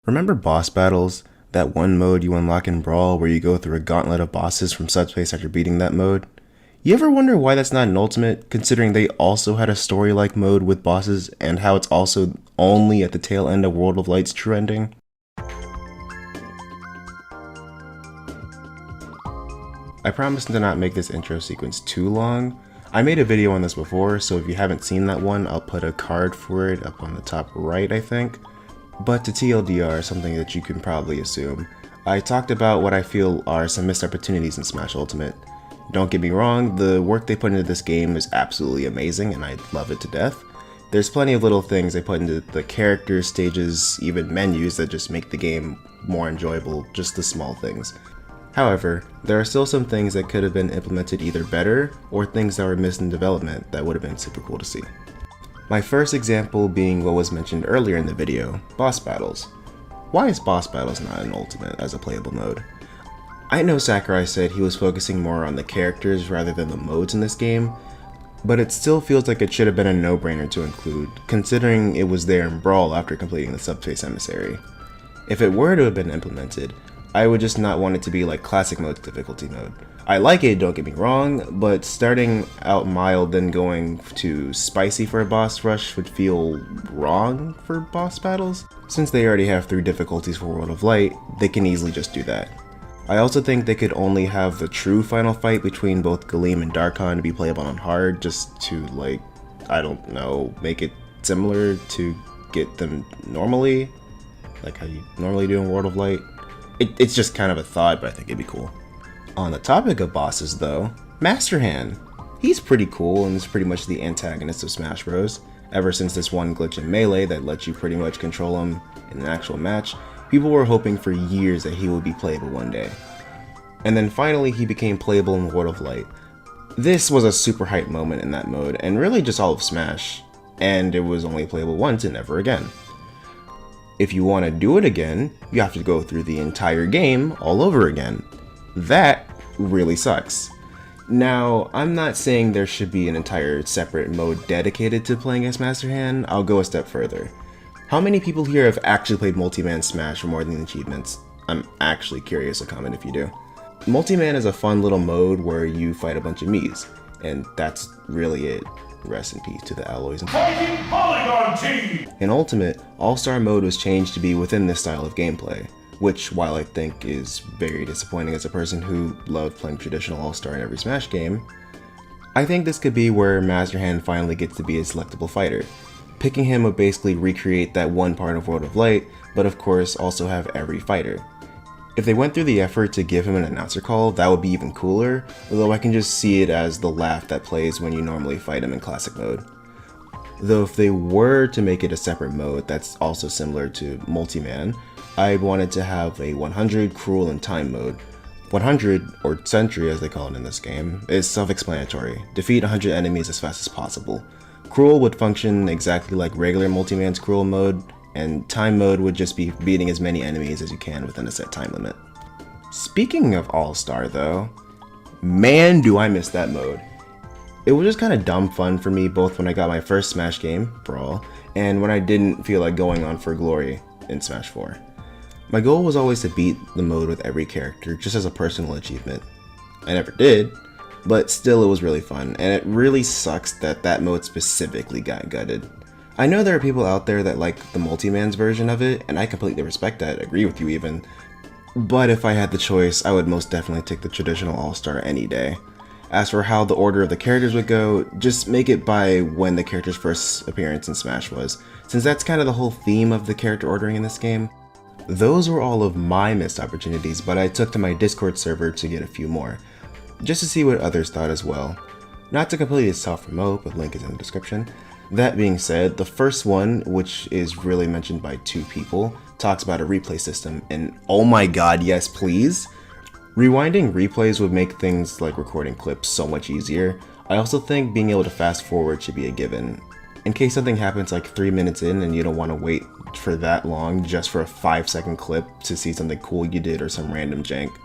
Remember boss battles? That one mode you unlock in Brawl where you go through a gauntlet of bosses from subspace after beating that mode? You ever wonder why that's not an ultimate, considering they also had a story-like mode with bosses and how it's also only at the tail end of World of Light's true ending? I promise to not make this intro sequence too long. I made a video on this before, so if you haven't seen that one, I'll put a card for it up on the top right, I think. But to TLDR, something that you can probably assume, I talked about what I feel are some missed opportunities in Smash Ultimate. Don't get me wrong, the work they put into this game is absolutely amazing and I love it to death. There's plenty of little things they put into the characters, stages, even menus that just make the game more enjoyable, just the small things. However, there are still some things that could have been implemented either better, or things that were missed in development that would have been super cool to see. My first example being what was mentioned earlier in the video, boss battles. Why is boss battles not an ultimate as a playable mode? I know Sakurai said he was focusing more on the characters rather than the modes in this game, but it still feels like it should have been a no-brainer to include, considering it was there in Brawl after completing the Subspace Emissary. If it were to have been implemented, I would just not want it to be like classic mode's difficulty mode. I like it, don't get me wrong, but starting out mild then going to spicy for a boss rush would feel wrong for boss battles. Since they already have 3 difficulties for World of Light, they can easily just do that. I also think they could only have the true final fight between both Galeem and Darkon to be playable on hard, just to like, I don't know, make it similar to get them normally, like how you normally do in World of Light. It's just kind of a thought, but I think it'd be cool. On the topic of bosses though, Master Hand. He's pretty cool and is pretty much the antagonist of Smash Bros. Ever since this one glitch in Melee that lets you pretty much control him in an actual match, people were hoping for years that he would be playable one day. And then finally he became playable in World of Light. This was a super hype moment in that mode, and really just all of Smash, and it was only playable once and never again. If you want to do it again, you have to go through the entire game all over again. That really sucks. Now, I'm not saying there should be an entire separate mode dedicated to playing as Master Hand. I'll go a step further. How many people here have actually played Multi-Man Smash for more than achievements? I'm actually curious to comment if you do. Multi-Man is a fun little mode where you fight a bunch of Miis, and that's really it. Rest in peace to the alloys and Polygon Team! In Ultimate, All-Star mode was changed to be within this style of gameplay, which, while I think is very disappointing as a person who loved playing traditional All-Star in every Smash game, I think this could be where Master Hand finally gets to be a selectable fighter. Picking him would basically recreate that one part of World of Light, but of course also have every fighter. If they went through the effort to give him an announcer call, that would be even cooler, although I can just see it as the laugh that plays when you normally fight him in classic mode. Though if they were to make it a separate mode that's also similar to Multi-Man, I'd want it to have a 100 Cruel and Time mode. 100, or Sentry as they call it in this game, is self-explanatory. Defeat 100 enemies as fast as possible. Cruel would function exactly like regular Multi-Man's Cruel mode, and Time mode would just be beating as many enemies as you can within a set time limit. Speaking of All-Star though, man do I miss that mode. It was just kind of dumb fun for me both when I got my first Smash game, Brawl, and when I didn't feel like going on for glory in Smash 4. My goal was always to beat the mode with every character just as a personal achievement. I never did, but still it was really fun, and it really sucks that that mode specifically got gutted. I know there are people out there that like the Multi-Man's version of it, and I completely respect that, agree with you even, but if I had the choice, I would most definitely take the traditional All-Star any day. As for how the order of the characters would go, just make it by when the character's first appearance in Smash was, since that's kind of the whole theme of the character ordering in this game. Those were all of my missed opportunities, but I took to my Discord server to get a few more, just to see what others thought as well. Not to completely self-promote, but link is in the description. That being said, the first one, which is really mentioned by 2 people, talks about a replay system, and oh my god, yes please! Rewinding replays would make things like recording clips so much easier. I also think being able to fast forward should be a given. In case something happens like 3 minutes in and you don't want to wait for that long just for a 5-second clip to see something cool you did or some random jank.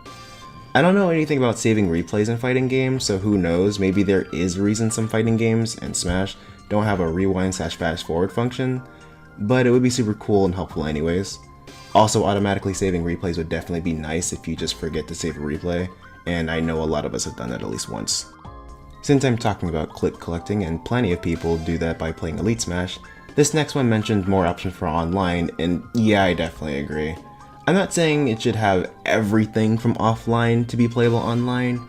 I don't know anything about saving replays in fighting games, so who knows, maybe there is a reason some fighting games and Smash don't have a rewind/fast forward function, but it would be super cool and helpful anyways. Also, automatically saving replays would definitely be nice if you just forget to save a replay, and I know a lot of us have done that at least once. Since I'm talking about clip collecting and plenty of people do that by playing Elite Smash, this next one mentioned more options for online, and yeah, I definitely agree. I'm not saying it should have everything from offline to be playable online,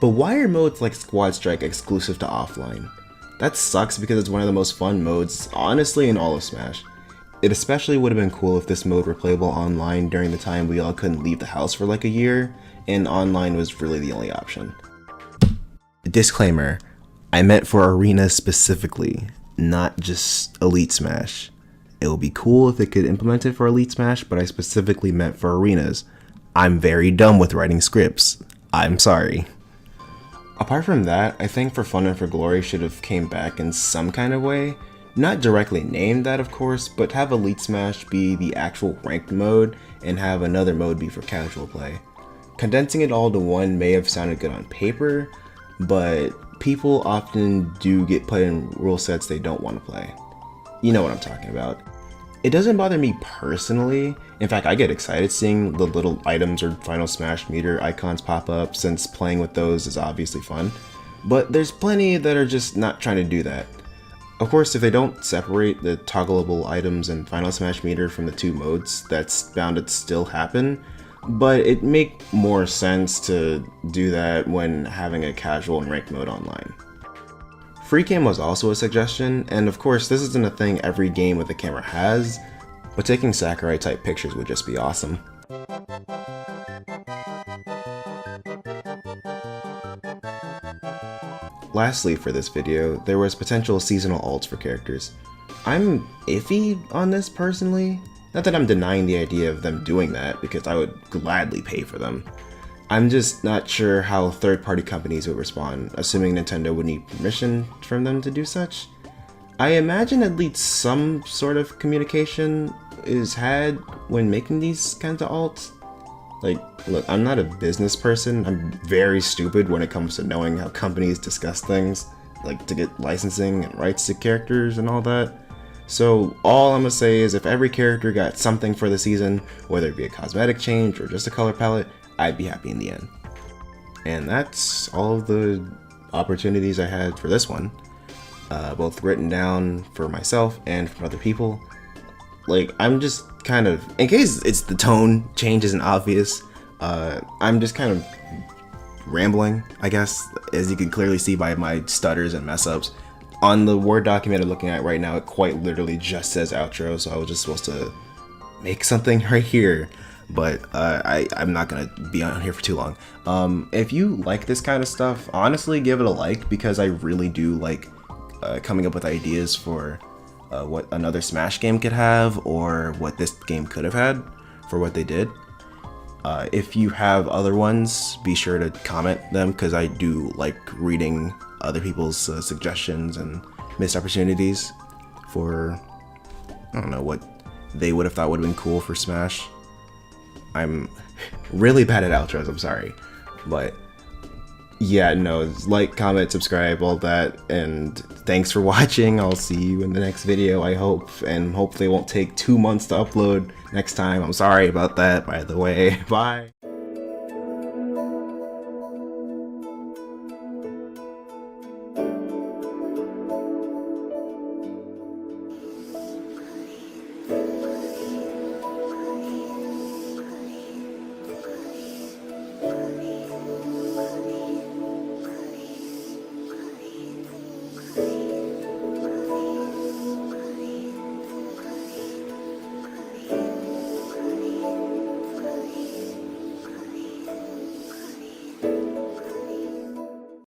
but why are modes like Squad Strike exclusive to offline? That sucks because it's one of the most fun modes, honestly, in all of Smash. It especially would have been cool if this mode were playable online during the time we all couldn't leave the house for like a year, and online was really the only option. Disclaimer, I meant for arenas specifically, not just Elite Smash. It would be cool if it could implement it for Elite Smash, but I specifically meant for arenas. I'm very dumb with writing scripts. I'm sorry. Apart from that, I think For Fun and For Glory should have came back in some kind of way. Not directly named that, of course, but have Elite Smash be the actual ranked mode and have another mode be for casual play. Condensing it all to one may have sounded good on paper, but people often do get put in rule sets they don't want to play. You know what I'm talking about. It doesn't bother me personally. In fact, I get excited seeing the little items or Final Smash meter icons pop up, since playing with those is obviously fun. But there's plenty that are just not trying to do that. Of course, if they don't separate the toggleable items and Final Smash meter from the two modes, that's bound to still happen. But it make more sense to do that when having a casual and ranked mode online. Free cam was also a suggestion, and of course this isn't a thing every game with a camera has, but taking Sakurai type pictures would just be awesome. Lastly for this video, there was potential seasonal alts for characters. I'm iffy on this personally. Not that I'm denying the idea of them doing that, because I would gladly pay for them. I'm just not sure how third-party companies would respond, assuming Nintendo would need permission from them to do such. I imagine at least some sort of communication is had when making these kinds of alts. Like, look, I'm not a business person. I'm very stupid when it comes to knowing how companies discuss things, like to get licensing and rights to characters and all that. So all I'm gonna say is if every character got something for the season, whether it be a cosmetic change or just a color palette, I'd be happy in the end. And that's all of the opportunities I had for this one, both written down for myself and from other people. Like, I'm just kind of, in case it's the tone change isn't obvious, I'm just kind of rambling, I guess, as you can clearly see by my stutters and mess ups. On the Word document I'm looking at right now, it quite literally just says outro, so I was just supposed to make something right here. But I'm not gonna be on here for too long. If you like this kind of stuff, honestly give it a like, because I really do like coming up with ideas for what another Smash game could have, or what this game could have had for what they did. If you have other ones, be sure to comment them, because I do like reading other people's suggestions and missed opportunities for, I don't know, what they would have thought would have been cool for Smash. I'm really bad at outros, I'm sorry. But yeah, no, like, comment, subscribe, all that, and thanks for watching. I'll see you in the next video, I hope, and hopefully it won't take 2 months to upload next time. I'm sorry about that, by the way. Bye.